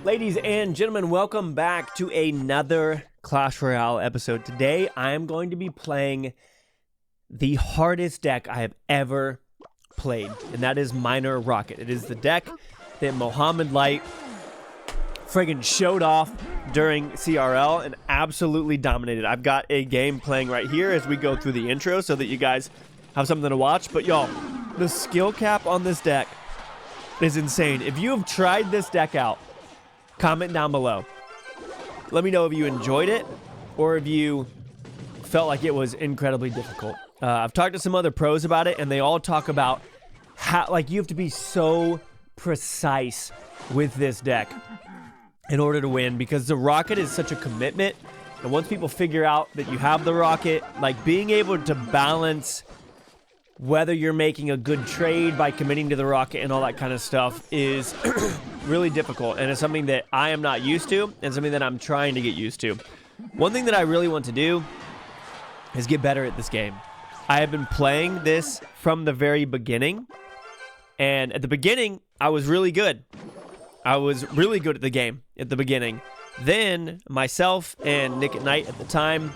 Ladies and gentlemen, welcome back to another Clash Royale episode. Today, I am going to be playing the hardest deck I have ever played, and that is Miner Rocket. It is the deck that Mohamed Light friggin' showed off during CRL and absolutely dominated. I've got a game playing right here as we go through the intro so that you guys have something to watch. But y'all, the skill cap on this deck is insane. If you have tried this deck out, comment down below. Let me know if you enjoyed it or if you felt like it was incredibly difficult. I've talked to some other pros about it, and they all talk about how, like, you have to be so precise with this deck in order to win, because the rocket is such a commitment. And once people figure out that you have the rocket, like, being able to balance whether you're making a good trade by committing to the rocket and all that kind of stuff is really difficult, and it's something that I am not used to and something that I'm trying to get used to. One thing that I really want to do is get better at this game. I have been playing this from the very beginning, and at the beginning I was really good. I was really good at the game at the beginning. Then myself and Nick at Night at the time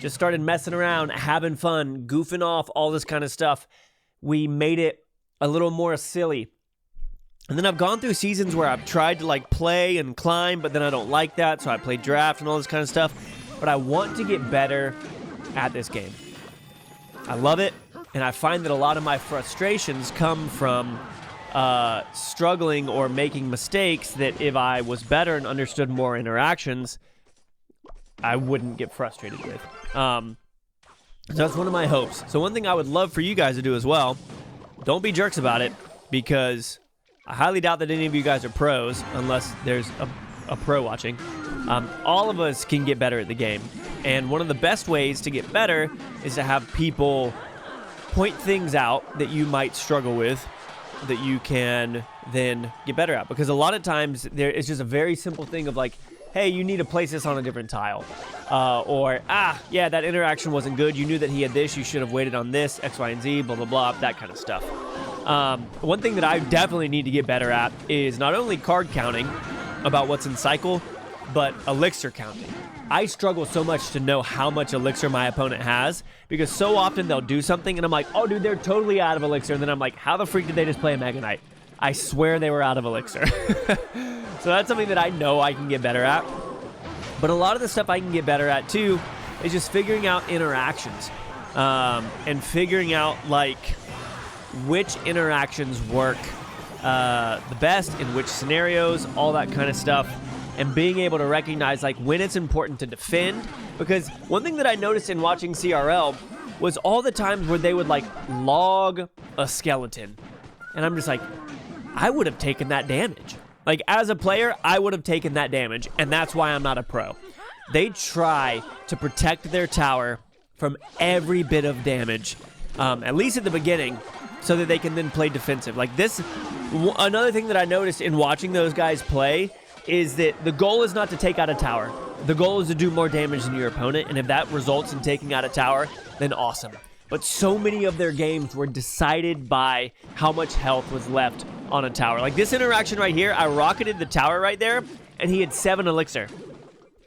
just started messing around, having fun, goofing off, all this kind of stuff. We made it a little more silly. And then I've gone through seasons where I've tried to like play and climb, but then I don't like that, so I play draft and all this kind of stuff. But I want to get better at this game. I love it, and I find that a lot of my frustrations come from struggling or making mistakes that if I was better and understood more interactions, I wouldn't get frustrated with. So that's one of my hopes. So one thing I would love for you guys to do as well, don't be jerks about it, because I highly doubt that any of you guys are pros unless there's a pro watching. All of us can get better at the game. And one of the best ways to get better is to have people point things out that you might struggle with that you can then get better at. Because a lot of times it's just a very simple thing of like, hey, you need to place this on a different tile. Yeah, that interaction wasn't good. You knew that he had this. You should have waited on this, X, Y, and Z, blah, blah, blah, that kind of stuff. One thing that I definitely need to get better at is not only card counting about what's in cycle, but elixir counting. I struggle so much to know how much elixir my opponent has, because so often they'll do something and I'm like, oh, dude, they're totally out of elixir. And then I'm like, how the freak did they just play a Mega Knight? I swear they were out of elixir. So that's something that I know I can get better at. But a lot of the stuff I can get better at too is just figuring out interactions and figuring out like which interactions work the best in which scenarios, all that kind of stuff, and being able to recognize like when it's important to defend. Because one thing that I noticed in watching CRL was all the times where they would like log a skeleton, and I'm just like, I would have taken that damage. Like, as a player, I would have taken that damage, and that's why I'm not a pro. They try to protect their tower from every bit of damage, at least at the beginning, so that they can then play defensive. Like this, another thing that I noticed in watching those guys play is that the goal is not to take out a tower. The goal is to do more damage than your opponent, and if that results in taking out a tower, then awesome. But so many of their games were decided by how much health was left on a tower. Like this interaction right here, I rocketed the tower right there, and he had 7 elixir.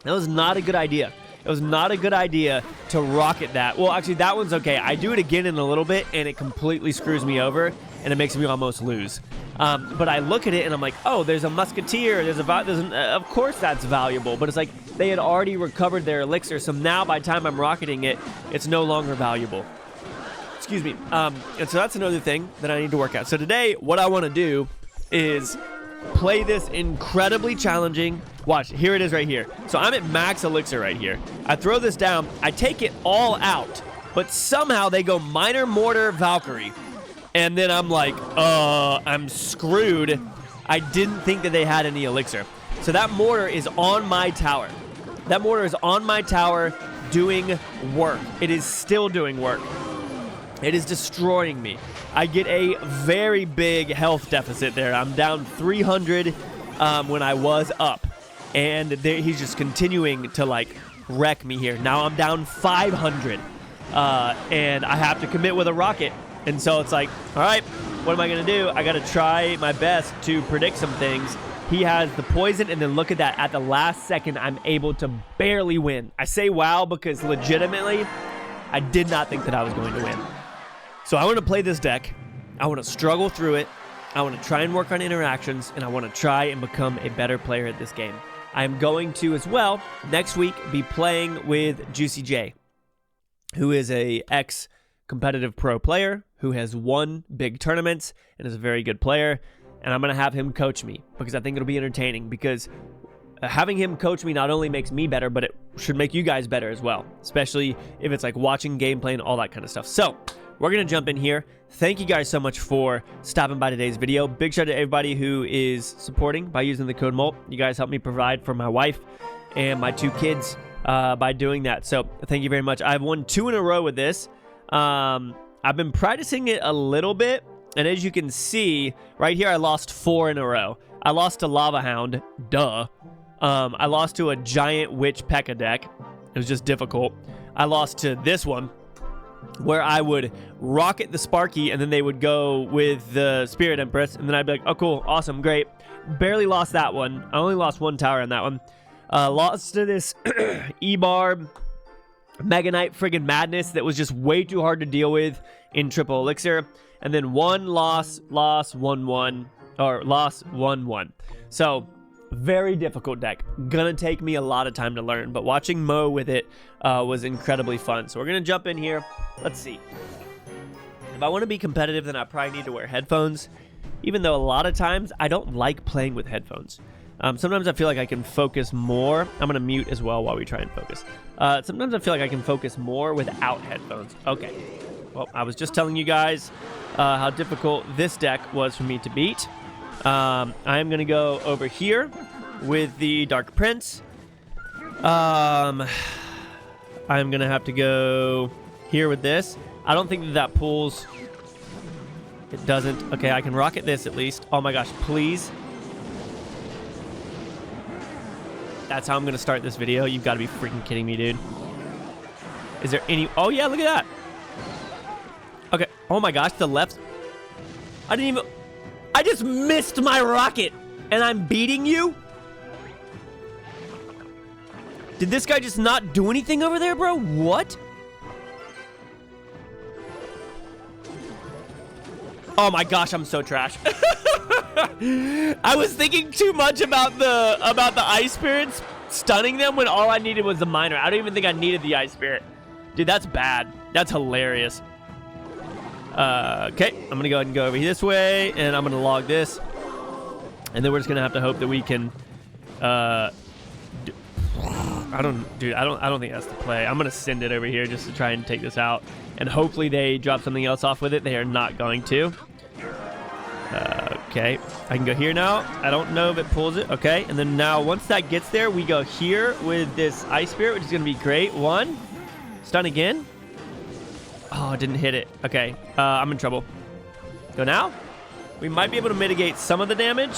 That was not a good idea. It was not a good idea to rocket that. Well, actually, that one's okay. I do it again in a little bit, and it completely screws me over, and it makes me almost lose. But I look at it, and I'm like, oh, there's a musketeer. Of course that's valuable. But it's like they had already recovered their elixir, so now by the time I'm rocketing it, it's no longer valuable. Excuse me. And so that's another thing that I need to work out. So today, what I want to do is play this incredibly challenging. Watch, here it is right here. So I'm at max elixir right here. I throw this down. I take it all out, but somehow they go Miner, Mortar, Valkyrie. And then I'm like, I'm screwed. I didn't think that they had any elixir. So that mortar is on my tower. That mortar is on my tower doing work. It is still doing work. It is destroying me. I get a very big health deficit there. I'm down 300 when I was up. And he's just continuing to, like, wreck me here. Now I'm down 500. And I have to commit with a rocket. And so it's like, all right, what am I going to do? I got to try my best to predict some things He has the poison, and then look at that. At the last second, I'm able to barely win. I say wow because legitimately, I did not think that I was going to win. So I want to play this deck. I want to struggle through it. I want to try and work on interactions, and I want to try and become a better player at this game. I am going to, as well, next week, be playing with Juicy J, who is a ex-competitive pro player who has won big tournaments and is a very good player. And I'm going to have him coach me because I think it'll be entertaining, because having him coach me not only makes me better, but it should make you guys better as well, especially if it's like watching gameplay and all that kind of stuff. So we're going to jump in here. Thank you guys so much for stopping by today's video. Big shout out to everybody who is supporting by using the code Molt. You guys help me provide for my wife and my 2 kids by doing that. So thank you very much. I've won 2 in a row with this. I've been practicing it a little bit. And as you can see, right here, I lost 4 in a row. I lost to Lava Hound. Duh. I lost to a Giant Witch P.E.K.K.A deck. It was just difficult. I lost to this one, where I would rocket the Sparky, and then they would go with the Spirit Empress. And then I'd be like, oh, cool. Awesome. Great. Barely lost that one. I only lost 1 tower on that one. Lost to this E-Barb Mega Knight friggin' Madness that was just way too hard to deal with in Triple Elixir. And then 1 loss, 1-1, or loss, 1-1. So, very difficult deck. Gonna take me a lot of time to learn, but watching Mo with it was incredibly fun. So we're gonna jump in here. Let's see. If I want to be competitive, then I probably need to wear headphones, even though a lot of times I don't like playing with headphones. Sometimes I feel like I can focus more. I'm gonna mute as well while we try and focus. Sometimes I feel like I can focus more without headphones. Okay. Well, I was just telling you guys how difficult this deck was for me to beat. I am going to go over here with the Dark Prince. I'm going to have to go here with this. I don't think that pulls. It doesn't. Okay, I can rocket this at least. Oh my gosh, please. That's how I'm going to start this video. You've got to be freaking kidding me, dude. Is there any... Oh, yeah, look at that. Okay. Oh my gosh, the left. I didn't even... I just missed my rocket, and I'm beating you? Did this guy just not do anything over there, bro? What? Oh my gosh, I'm so trash. I was thinking too much about the Ice Spirits stunning them when all I needed was the Miner. I don't even think I needed the Ice Spirit. Dude, that's bad. That's hilarious. Okay, I'm gonna go ahead and go over this way, and I'm gonna log this, and then we're just gonna have to hope that we can. I don't think that's the play. I'm gonna send it over here just to try and take this out, and hopefully they drop something else off with it. They are not going to. Okay, I can go here now. I don't know if it pulls it. Okay, and then now once that gets there, we go here with this Ice Spirit, which is gonna be great. 1, stun again. Oh, it didn't hit it. Okay, I'm in trouble. Go now. We might be able to mitigate some of the damage.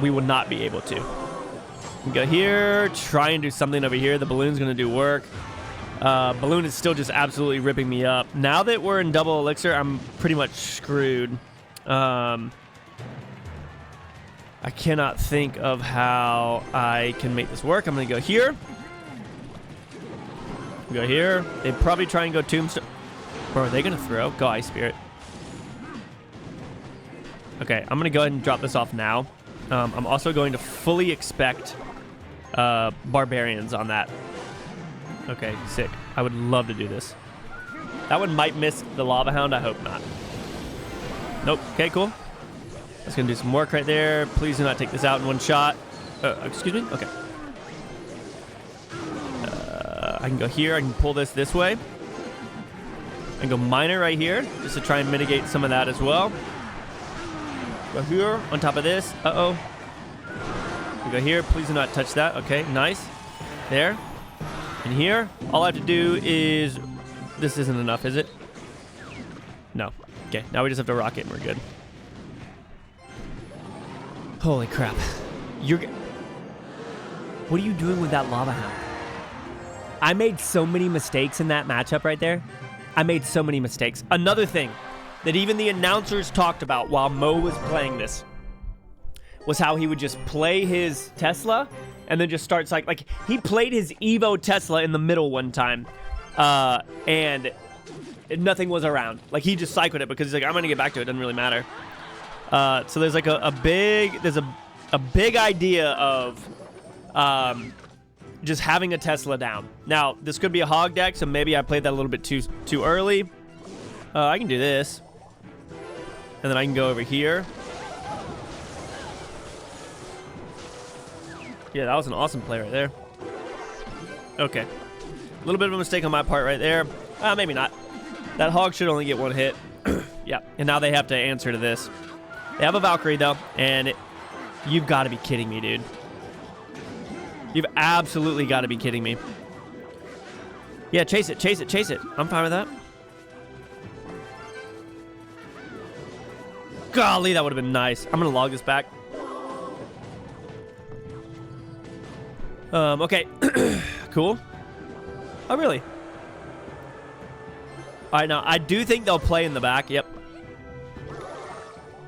We will not be able to. We go here, try and do something over here. The balloon's going to do work. Balloon is still just absolutely ripping me up. Now that we're in double elixir, I'm pretty much screwed. I cannot think of how I can make this work. I'm going to go here. Go here. They'd probably try and go Tombstone. Or are they going to throw? Go Ice Spirit. Okay, I'm going to go ahead and drop this off now. I'm also going to fully expect Barbarians on that. Okay, sick. I would love to do this. That one might miss the Lava Hound. I hope not. Nope. Okay, cool. That's going to do some work right there. Please do not take this out in one shot. Excuse me? Okay. I can go here. I can pull this way. I can go Miner right here just to try and mitigate some of that as well. Go here on top of this. Uh-oh. We go here. Please do not touch that. Okay, nice. There. And here. All I have to do is... This isn't enough, is it? No. Okay, now we just have to rocket and we're good. Holy crap. What are you doing with that Lava Hound? I made so many mistakes in that matchup right there. I made so many mistakes. Another thing that even the announcers talked about while Mo was playing this. was how he would just play his Tesla and then just start like he played his Evo Tesla in the middle one time, and nothing was around. Like he just cycled it because he's like, I'm gonna get back to it. Doesn't really matter. So there's like a big idea of just having a Tesla down. Now this could be a hog deck, so maybe I played that a little bit too early. I can do this, and then I can go over here. Yeah, that was an awesome play right there. Okay. A little bit of a mistake on my part right there. Maybe not. That hog should only get one hit. Yeah, and now they have to answer to this. They have a Valkyrie, though, and you've got to be kidding me, dude. You've absolutely got to be kidding me. Yeah, chase it, chase it, chase it. I'm fine with that. Golly, that would have been nice. I'm going to log this back. Okay. Cool. Oh, really? All right, now, I do think they'll play in the back. Yep.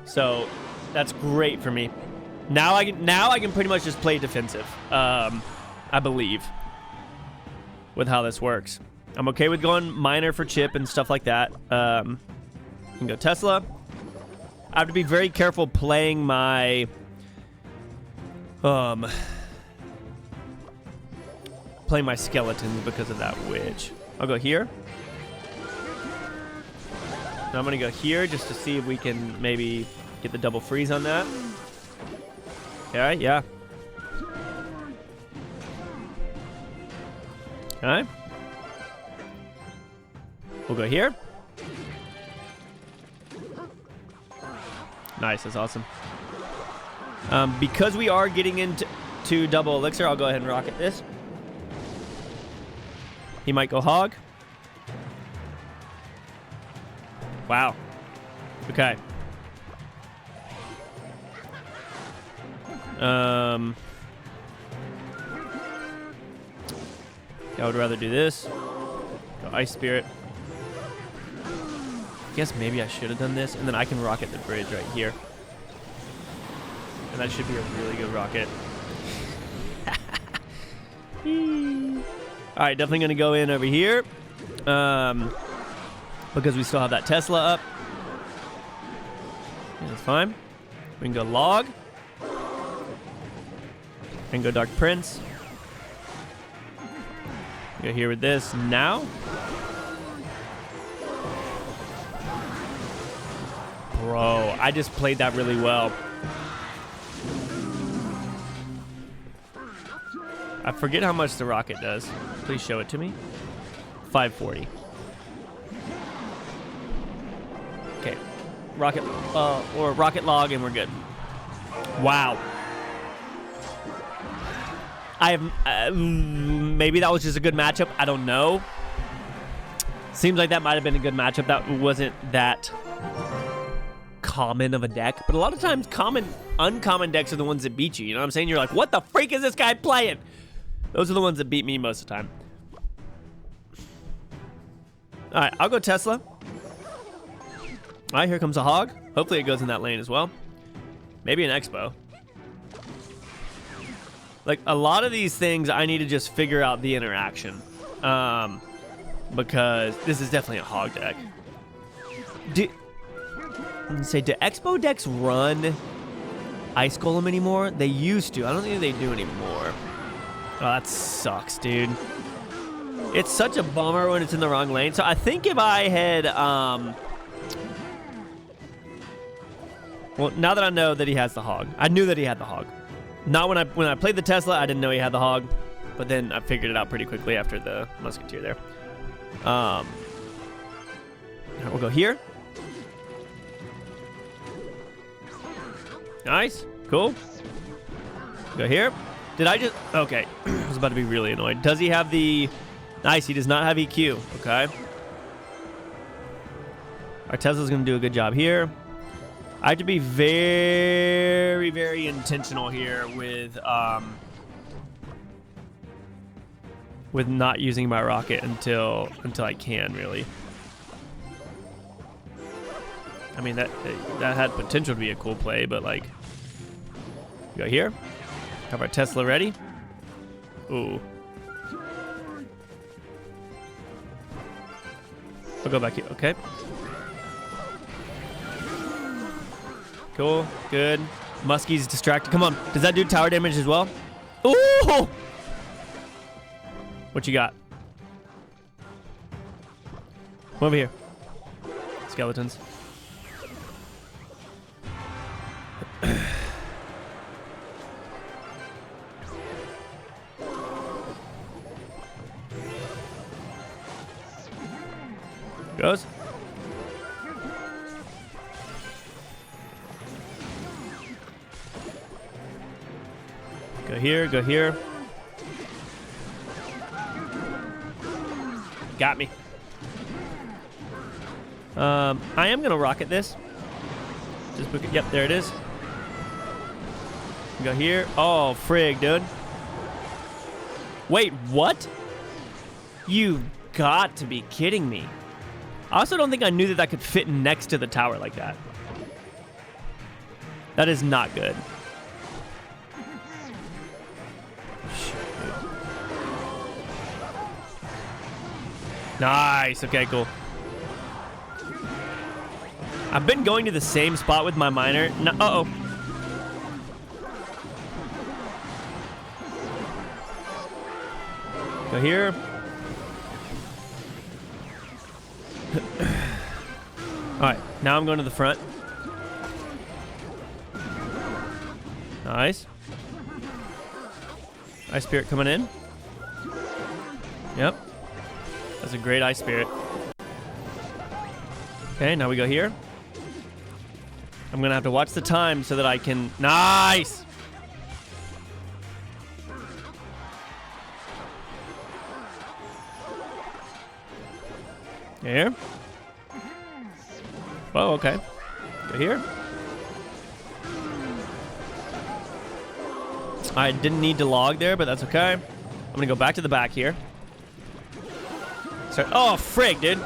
So, that's great for me. Now I can pretty much just play defensive, I believe, with how this works. I'm okay with going minor for chip and stuff like that. I can go Tesla. I have to be very careful playing my skeletons because of that witch. I'll go here. Now I'm gonna go here just to see if we can maybe get the double freeze on that. Okay, yeah. Okay. We'll go here. Nice, that's awesome. Because we are getting into double elixir, I'll go ahead and rocket this. He might go hog. Wow. Okay. Yeah, I would rather do this. Go Ice Spirit. I guess maybe I should have done this, and then I can rocket the bridge right here. And that should be a really good rocket. Alright, definitely going to go in over here. Because we still have that Tesla up. Yeah, that's fine. We can go log. And go Dark Prince. Go here with this now. Bro, I just played that really well. I forget how much the rocket does. Please show it to me. 540. Okay. Rocket, or rocket log, and we're good. Wow. I have, maybe that was just a good matchup. I don't know. Seems like that might have been a good matchup. That wasn't that common of a deck. But a lot of times, uncommon decks are the ones that beat you. You know what I'm saying? You're like, what the freak is this guy playing? Those are the ones that beat me most of the time. All right, I'll go Tesla. All right, here comes a hog. Hopefully it goes in that lane as well. Maybe an Expo. Like, a lot of these things, I need to just figure out the interaction. Because this is definitely a hog deck. Do Expo decks run Ice Golem anymore? They used to. I don't think they do anymore. Oh, that sucks, dude. It's such a bummer when it's in the wrong lane. So I think if I had, well, now that I know that he has the hog, I knew that he had the hog. Not when I played the Tesla, I didn't know he had the hog, but then I figured it out pretty quickly after the Musketeer there. All right, we'll go here. Nice, cool. Go here. Did I just? Okay, I was about to be really annoyed. Does he have the? Nice, he does not have EQ. Okay. Our Tesla's gonna do a good job here. I have to be very, very intentional here with not using my rocket until I can, really. I mean, that had potential to be a cool play, but like, Go here. Have our Tesla ready. Ooh. I'll go back here. Okay. Cool. Good. Muskie's distracted. Come on. Does that do tower damage as well? Ooh! What you got? Come over here. Skeletons. Goes. Go here, go here. Got me. I am gonna rocket this. Just book it. Yep, there it is. Go here. Oh, frig, dude. Wait, what? You got to be kidding me. I also don't think I knew that that could fit next to the tower like that. That is not good. Nice. Okay, cool. I've been going to the same spot with my miner. No, uh-oh. Go here. All right, now I'm going to the front. Nice. Ice Spirit coming in. Yep. That's a great Ice Spirit. Okay, now we go here. I'm going to have to watch the time so that I can... Nice! Here. Oh, okay. Go here. I didn't need to log there, but that's okay. I'm going to go back to the back here. So, oh, frig, dude.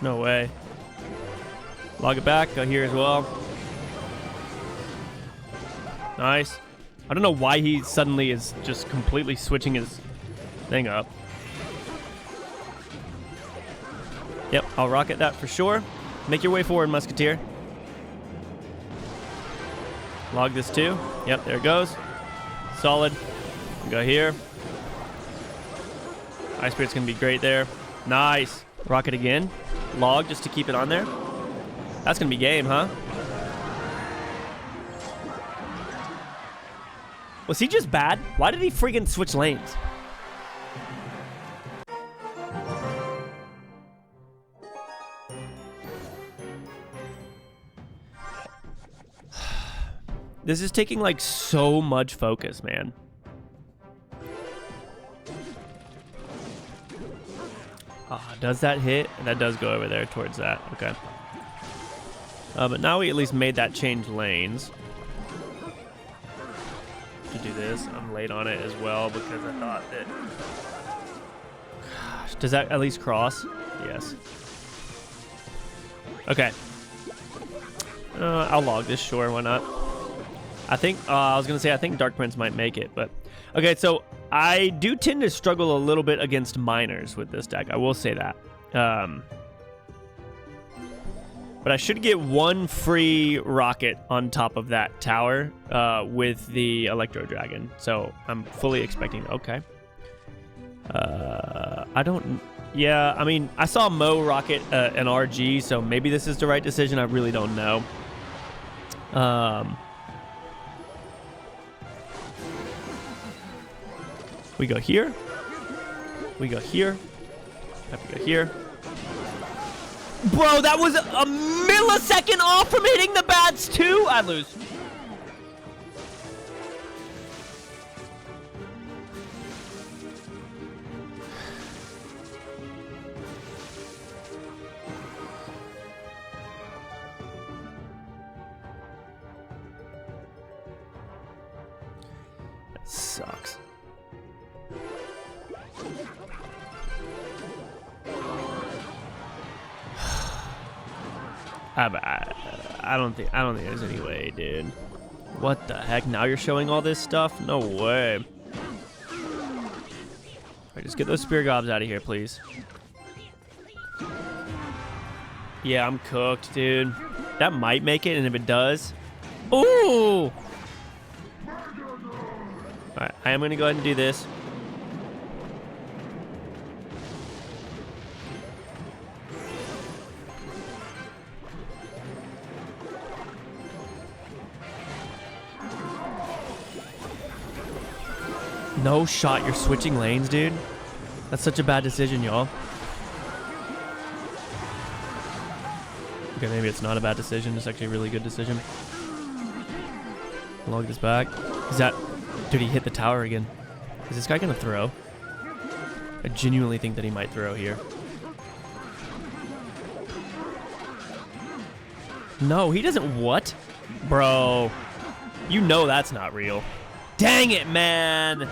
No way. Log it back. Go here as well. Nice. I don't know why he suddenly is just completely switching his thing up. Yep, I'll rocket that for sure. Make your way forward, Musketeer. Log this too. Yep, there it goes. Solid. Go here. Ice Spirit's gonna be great there. Nice. Rocket again. Log just to keep it on there. That's gonna be game, huh? Was he just bad? Why did he freaking switch lanes? This is taking like so much focus, man. Does that hit? And that does go over there towards that. Okay. But now we at least made that change lanes. To do this, I'm late on it as well because I thought that... Gosh, does that at least cross? Yes. Okay. I'll log this, sure, why not? I think, I was going to say, I think Dark Prince might make it, but... Okay, so I do tend to struggle a little bit against miners with this deck. I will say that. But I should get one free rocket on top of that tower with the Electro Dragon. So I'm fully expecting... Okay. I don't... Yeah, I mean, I saw Mo rocket an RG, so maybe this is the right decision. I really don't know. We go here. We go here. Have to go here. Bro, that was a millisecond off from hitting the bats too. I lose. That sucks. I don't think there's any way, dude. What the heck? Now you're showing all this stuff? No way. All right, just get those spear gobs out of here, please. Yeah, I'm cooked, dude. That might make it, and if it does... Ooh! Alright, I am going to go ahead and do this. No shot, you're switching lanes, dude. That's such a bad decision, y'all. Okay, maybe it's not a bad decision. It's actually a really good decision. Log this back. Is that... Dude, he hit the tower again. Is this guy gonna throw? I genuinely think that he might throw here. No, he doesn't. What? Bro. You know that's not real. Dang it, man.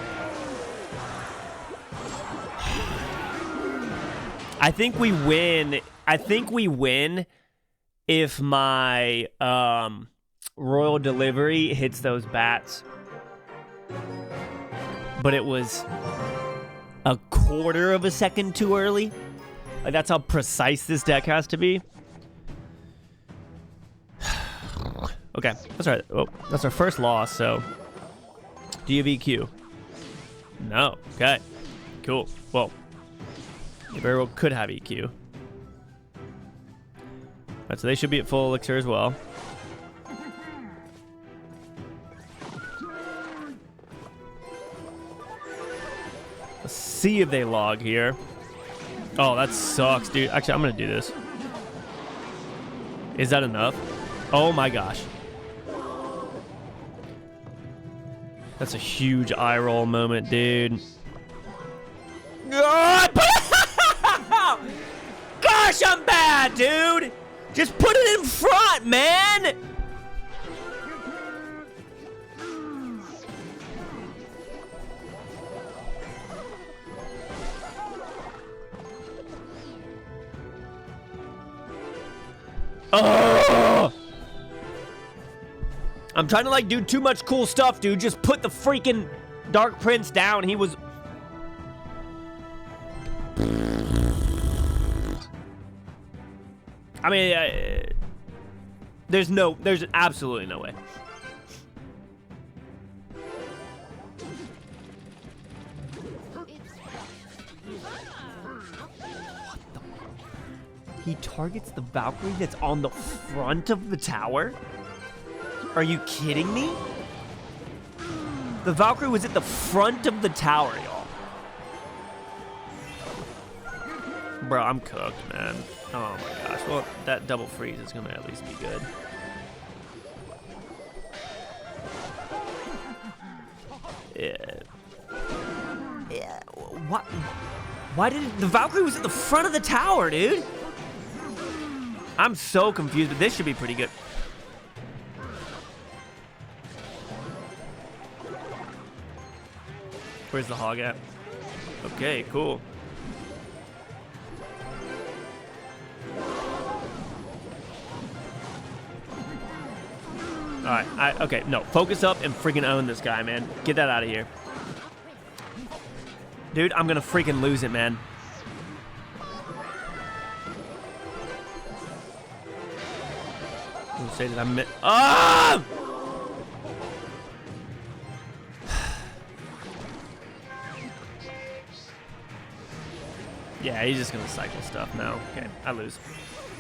I think we win. I think we win if my royal delivery hits those bats. But it was a quarter of a second too early. Like, that's how precise this deck has to be. Okay, that's all right. Oh, that's our first loss, so... Do you have EQ? No. Okay. Cool. Well, you very well could have EQ. Alright, so they should be at full elixir as well. Let's see if they log here. Oh, that sucks, dude. Actually, I'm gonna do this. Is that enough? Oh my gosh. That's a huge eye roll moment, dude. Gosh, I'm bad, dude. Just put it in front, man. Oh! I'm trying to like do too much cool stuff, dude. Just put the freaking Dark Prince down. He was... I mean, there's absolutely no way. He targets the Valkyrie that's on the front of the tower? Are you kidding me? The Valkyrie was at the front of the tower, y'all. Bro, I'm cooked, man. Oh my gosh. Well, that double freeze is gonna at least be good. Yeah. What? Why did the Valkyrie was at the front of the tower, dude? I'm so confused, but this should be pretty good. Where's the hog at? Okay, cool. Alright, okay, no. Focus up and freaking own this guy, man. Get that out of here. Dude, I'm gonna freaking lose it, man. I'm gonna say that I'm... Ah! Yeah, he's just gonna cycle stuff now. Okay, I lose.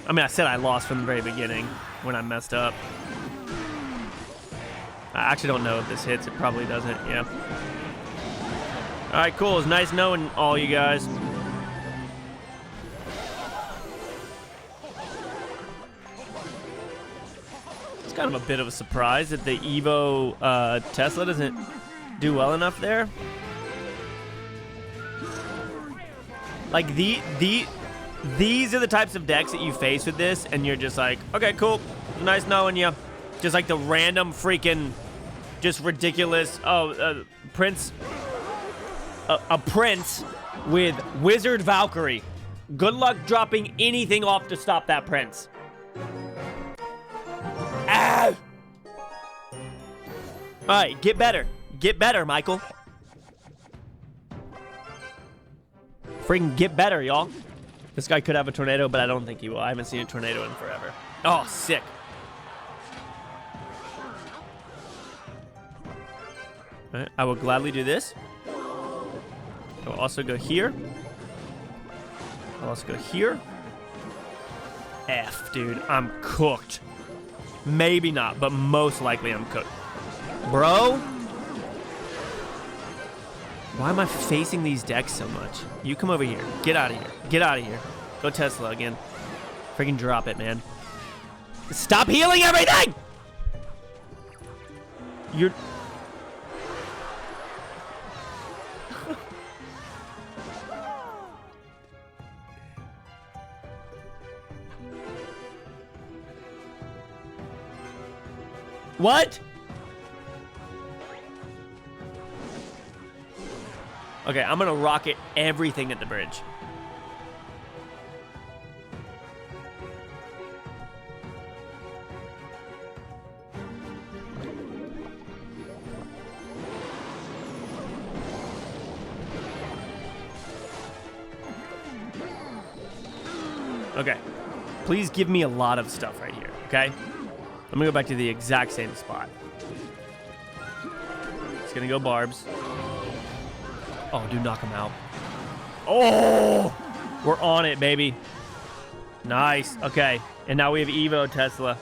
I mean, I said I lost from the very beginning when I messed up. I actually don't know if this hits. It probably doesn't, yeah. Alright, cool. It's nice knowing all you guys. It's kind of a bit of a surprise that the Evo Tesla doesn't do well enough there. Like, these are the types of decks that you face with this, and you're just like, okay, cool. Nice knowing you. Just like the random freaking, just ridiculous, prince, a prince with Wizard Valkyrie. Good luck dropping anything off to stop that prince. All right, get better. Get better, Michael. Freaking get better, y'all. This guy could have a tornado, but I don't think he will. I haven't seen a tornado in forever. Oh, sick. All right, I will gladly do this. I will also go here. I'll also go here. F, dude. I'm cooked. Maybe not, but most likely I'm cooked. Bro? Why am I facing these decks so much? You come over here. Get out of here. Get out of here. Go Tesla again. Freaking drop it, man. Stop healing everything! You're... What? Okay, I'm gonna rocket everything at the bridge. Okay, please give me a lot of stuff right here, okay? I'm gonna go back to the exact same spot. It's gonna go barbs. Oh, dude, knock him out. Oh! We're on it, baby. Nice. Okay. And now we have Evo Tesla.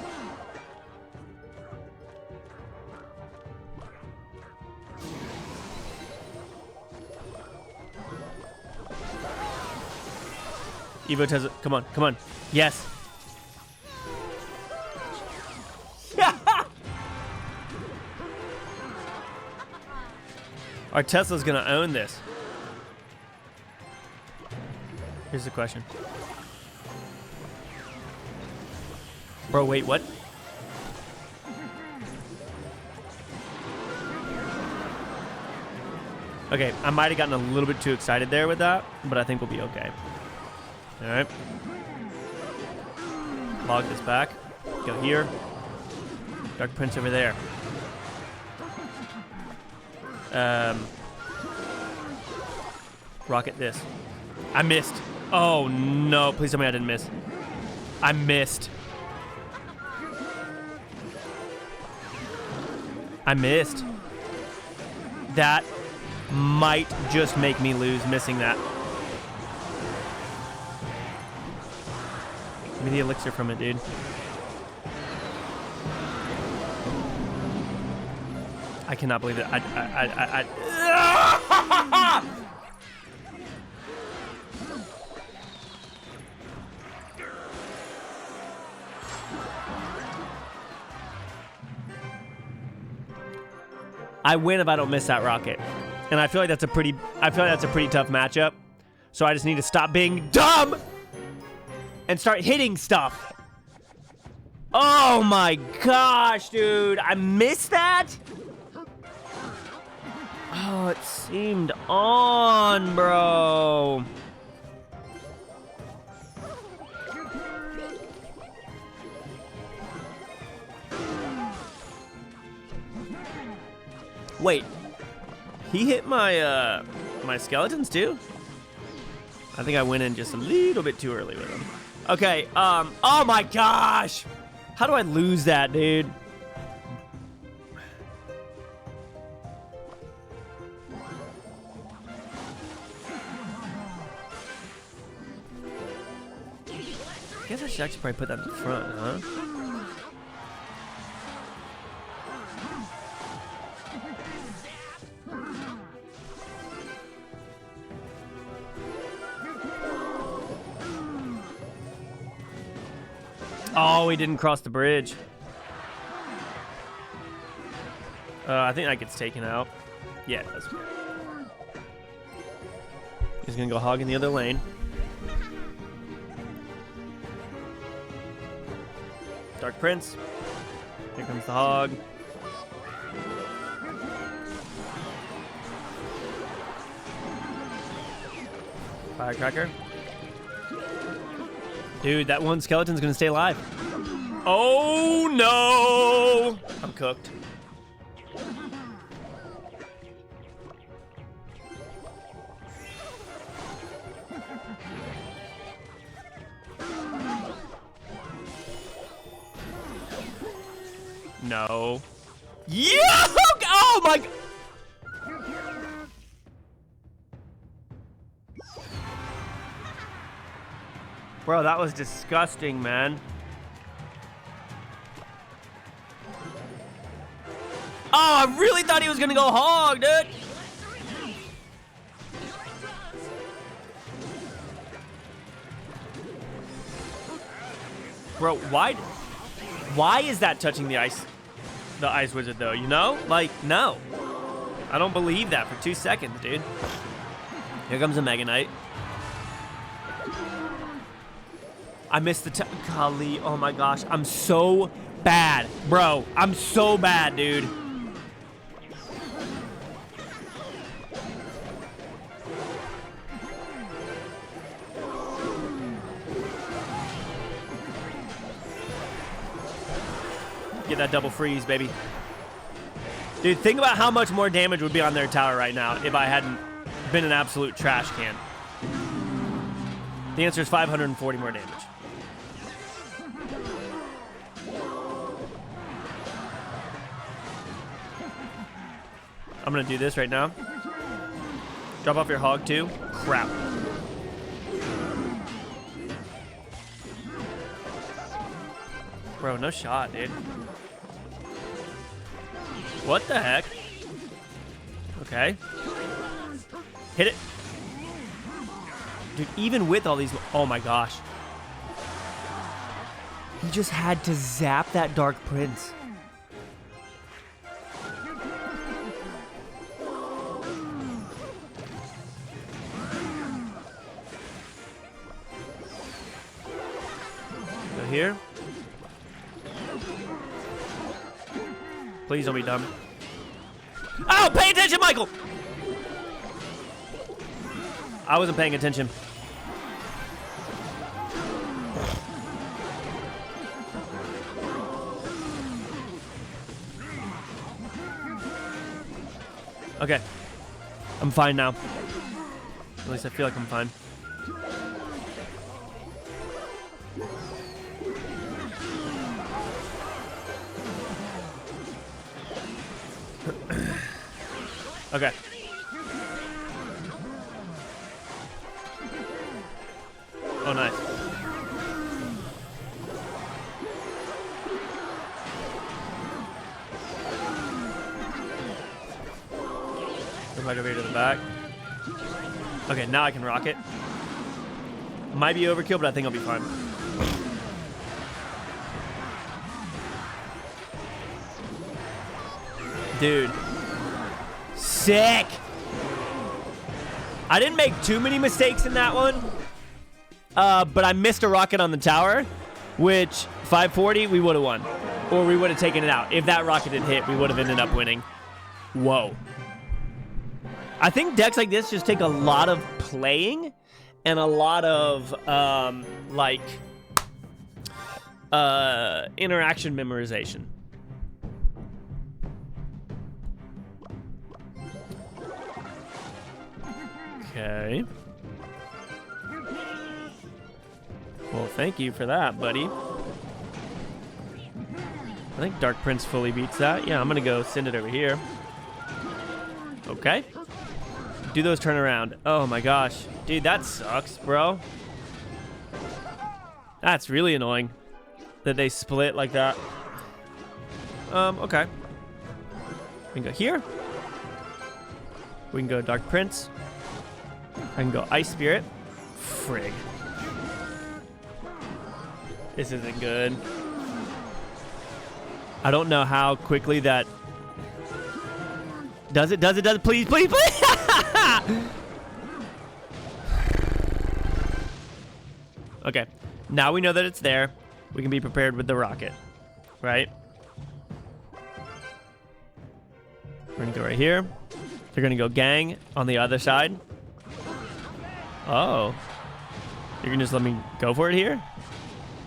Evo Tesla. Come on. Come on. Yes. Our Tesla's gonna own this. Here's the question. Bro, wait, what? Okay, I might have gotten a little bit too excited there with that, but I think we'll be okay. All right. Log this back. Go here. Dark Prince over there. Rocket this. I missed. Oh no, please tell me I didn't miss. I missed. I missed. That might just make me lose missing that. Give me the elixir from it, dude. I cannot believe it. I win if I don't miss that rocket. And I feel like that's a pretty tough matchup. So I just need to stop being dumb and start hitting stuff. Oh my gosh, dude. I missed that? Oh, it seemed on, bro. Wait, he hit my my skeletons too? I think I went in just a little bit too early with him. Okay, oh my gosh! How do I lose that, dude? I guess I should actually probably put that in the front, huh? Oh, he didn't cross the bridge. I think that gets taken out. Yeah, it does. He's gonna go hog in the other lane. Dark Prince. Here comes the hog. Firecracker. Dude, that one skeleton's gonna stay alive. Oh no! I'm cooked. No. Yeah! Oh my... Bro, that was disgusting, man. Oh, I really thought he was gonna go hog, dude. Bro, why is that touching the ice wizard though, you know? Like, no. I don't believe that for 2 seconds, dude. Here comes a Mega Knight. I missed the golly, oh my gosh. I'm so bad, bro. I'm so bad, dude. Get that double freeze, baby. Dude, think about how much more damage would be on their tower right now if I hadn't been an absolute trash can. The answer is 540 more damage. I'm gonna do this right now. Drop off your hog too. Crap. Bro, no shot, dude. What the heck? Okay. Hit it. Dude, even with all these... Oh my gosh. He just had to zap that Dark Prince. Go here. Please don't be dumb. Oh, pay attention, Michael! I wasn't paying attention. Okay. I'm fine now. At least I feel like I'm fine. Okay. Oh, nice. Go back over here to the back. Okay, now I can rock it. Might be overkill, but I think I'll be fine. Dude. Sick. I didn't make too many mistakes in that one. But I missed a rocket on the tower, which 540, we would have won. Or we would have taken it out. If that rocket had hit, we would have ended up winning. Whoa. I think decks like this just take a lot of playing and a lot of, interaction memorization. Okay. Well, thank you for that, buddy. I think Dark Prince fully beats that. Yeah, I'm gonna go send it over here. Okay. Do those turn around. Oh my gosh. Dude, that sucks, bro. That's really annoying that they split like that. Okay. We can go here. We can go Dark Prince. I can go Ice Spirit. Frig. This isn't good. I don't know how quickly that... Does it? Please, please, please! Okay. Now we know that it's there. We can be prepared with the rocket. Right? We're going to go right here. They're going to go gang on the other side. Oh. You're going to just let me go for it here?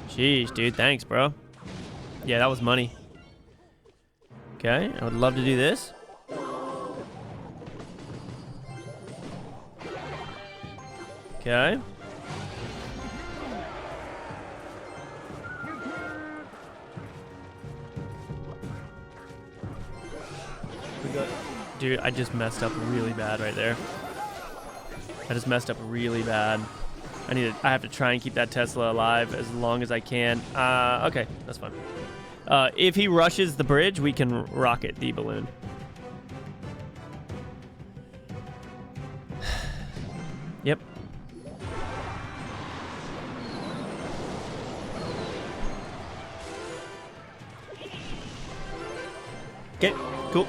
Jeez, dude. Thanks, bro. Yeah, that was money. Okay. I would love to do this. Okay. go. Dude, I just messed up really bad right there. I just messed up really bad. I have to try and keep that Tesla alive as long as I can. Okay, that's fine. If he rushes the bridge, we can rocket the balloon. Yep. Okay, cool.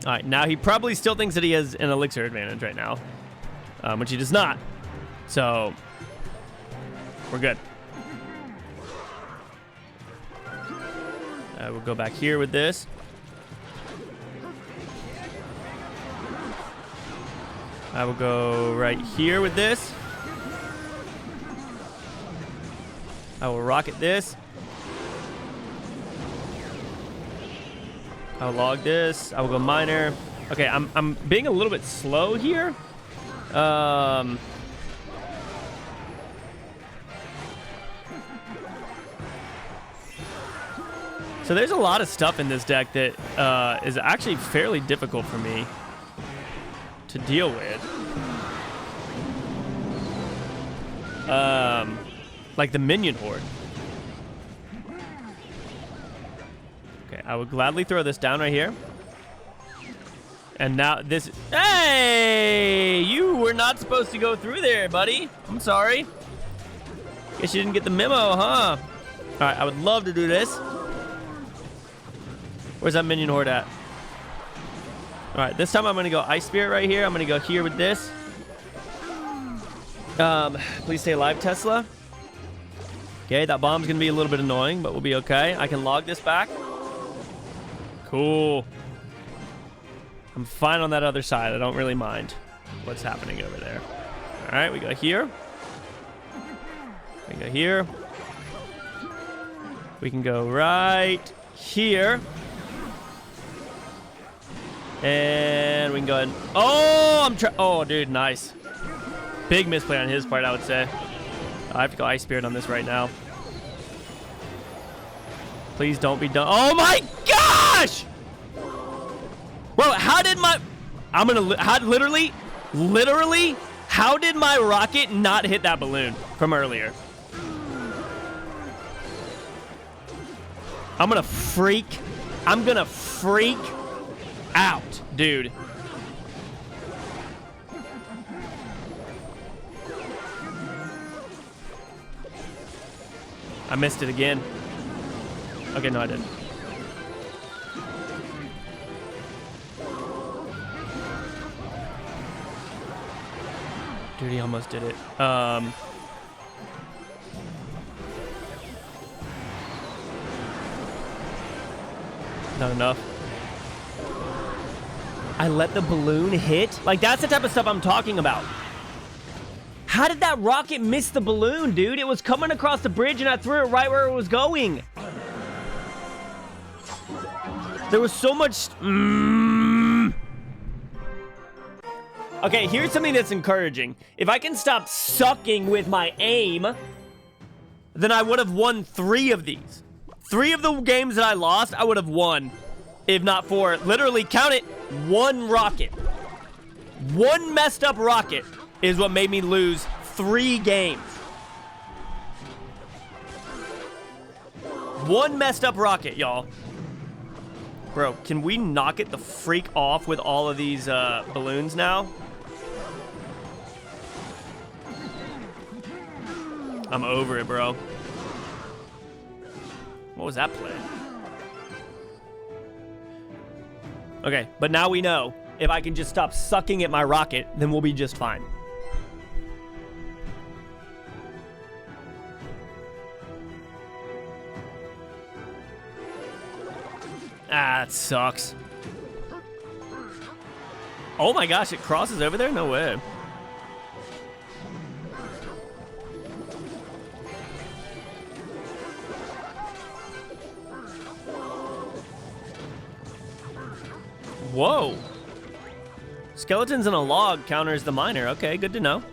All right, now he probably still thinks that he has an elixir advantage right now, which he does not. So, we're good. We'll go back here with this. I will go right here with this. I will rocket this. I'll log this. I will go miner. Okay, I'm being a little bit slow here. So there's a lot of stuff in this deck that is actually fairly difficult for me to deal with. Like the minion horde. Okay, I would gladly throw this down right here. And now this... Hey! You were not supposed to go through there, buddy. I'm sorry. Guess you didn't get the memo, huh? Alright, I would love to do this. Where's that minion horde at? Alright, this time I'm going to go Ice Spirit right here. I'm going to go here with this. Please stay alive, Tesla. Okay, that bomb's going to be a little bit annoying, but we'll be okay. I can log this back. Cool. I'm fine on that other side. I don't really mind what's happening over there. Alright, we go here. We go here. We can go right here. And we can go ahead and... Oh, oh, dude, nice. Big misplay on his part, I would say. I have to go Ice Spirit on this right now. Please don't be done. Oh my gosh! Bro, how did my... literally, how did my rocket not hit that balloon from earlier? I'm gonna freak out, dude. I missed it again. Okay, no, I didn't. Dude, he almost did it. Not enough. I let the balloon hit? Like, that's the type of stuff I'm talking about. How did that rocket miss the balloon, dude? It was coming across the bridge and I threw it right where it was going. There was so much... Okay, here's something that's encouraging. If I can stop sucking with my aim, then I would have won 3 of these. 3 of the games that I lost, I would have won. If not for, literally, count it, 1 rocket. 1 messed up rocket is what made me lose 3 games. 1 messed up rocket, y'all. Bro, can we knock it the freak off with all of these balloons now? I'm over it, bro. What was that play? Okay, but now we know if I can just stop sucking at my rocket, then we'll be just fine. Ah, that sucks. Oh my gosh, it crosses over there? No way. Whoa. Skeletons in a log counters the miner. Okay, good to know.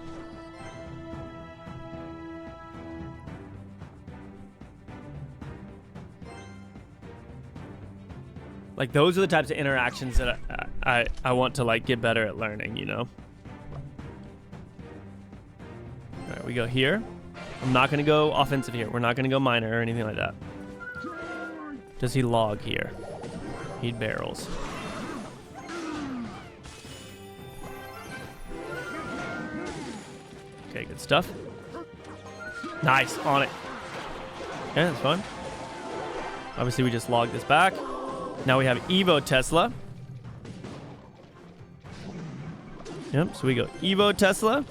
Like, those are the types of interactions that I want to, like, get better at learning, you know? All right, we go here. I'm not going to go offensive here. We're not going to go minor or anything like that. Does he log here? Need barrels. Okay, good stuff. Nice, on it. Yeah, that's fun. Obviously, we just logged this back. Now we have Evo Tesla. Yep, so we go Evo Tesla.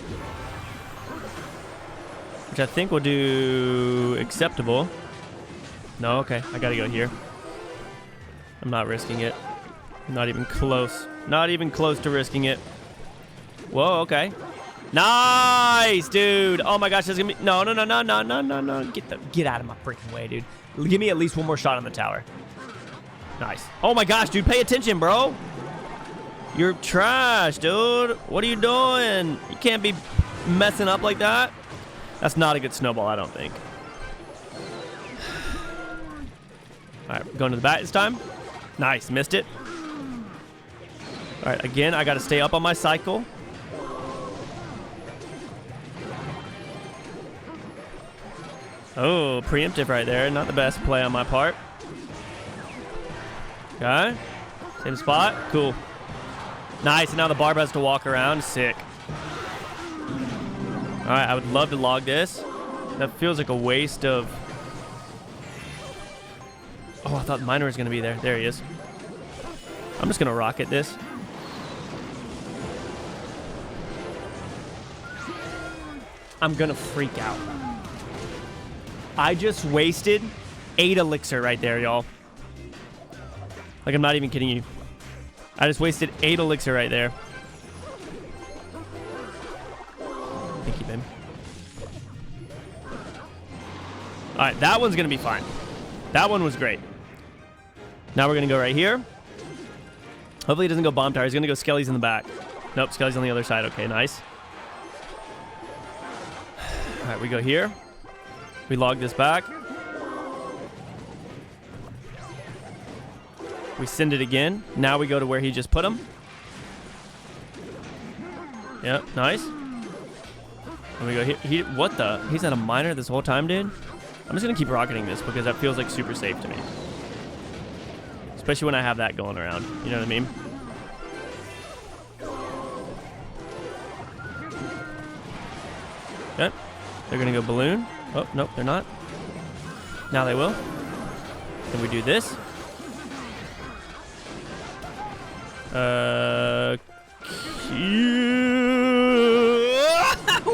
Which I think will do acceptable. No, okay, I gotta go here. I'm not risking it. Not even close. Not even close to risking it. Whoa, okay. Nice, dude. Oh my gosh, there's gonna be no. Get out of my freaking way, dude. Give me at least one more shot on the tower. Nice. Oh my gosh, dude, pay attention, bro. You're trash, dude. What are you doing? You can't be messing up like that. That's not a good snowball, I don't think. All right, going to the bat this time. Nice, missed it. All right, again, I got to stay up on my cycle. Oh, preemptive right there. Not the best play on my part. Okay. Same spot. Cool. Nice. And now the barb has to walk around. Sick. All right. I would love to log this. That feels like a waste of... Oh, I thought the miner was going to be there. There he is. I'm just going to rocket this. I'm going to freak out. I just wasted 8 elixir right there, y'all. Like, I'm not even kidding you. I just wasted 8 elixir right there. Thank you, babe. All right, that one's going to be fine. That one was great. Now we're going to go right here. Hopefully he doesn't go bomb tower. He's going to go Skelly's in the back. Nope, Skelly's on the other side. Okay, nice. All right, we go here. We log this back. We send it again. Now we go to where he just put him. Yep, nice. And we go here. What the? He's at a miner this whole time, dude? I'm just going to keep rocketing this because that feels like super safe to me. Especially when I have that going around. You know what I mean? Okay. They're going to go balloon. Oh, nope, they're not. Now they will. Then we do this.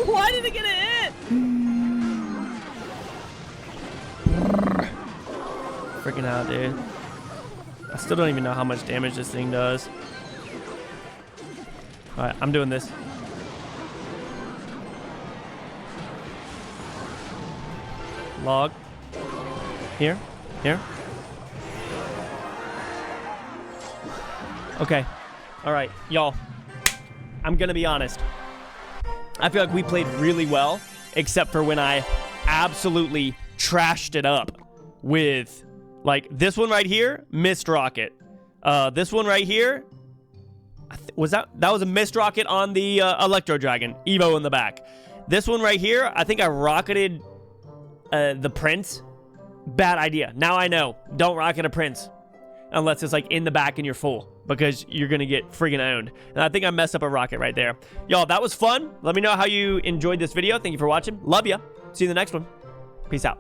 Why did it get a hit? Freaking out, dude. I still don't even know how much damage this thing does. Alright, I'm doing this. Log. Here. Here. Okay. All right, y'all. I'm going to be honest. I feel like we played really well, except for when I absolutely trashed it up with, like, this one right here, missed rocket. This one right here, that was a missed rocket on the Electro Dragon, Evo in the back. This one right here, I think I rocketed the Prince. Bad idea. Now I know. Don't rocket a Prince unless it's like in the back and you're full, because you're gonna get friggin' owned. And I think I messed up a rocket right there. Y'all, that was fun. Let me know how you enjoyed this video. Thank you for watching. Love ya. See you in the next one. Peace out.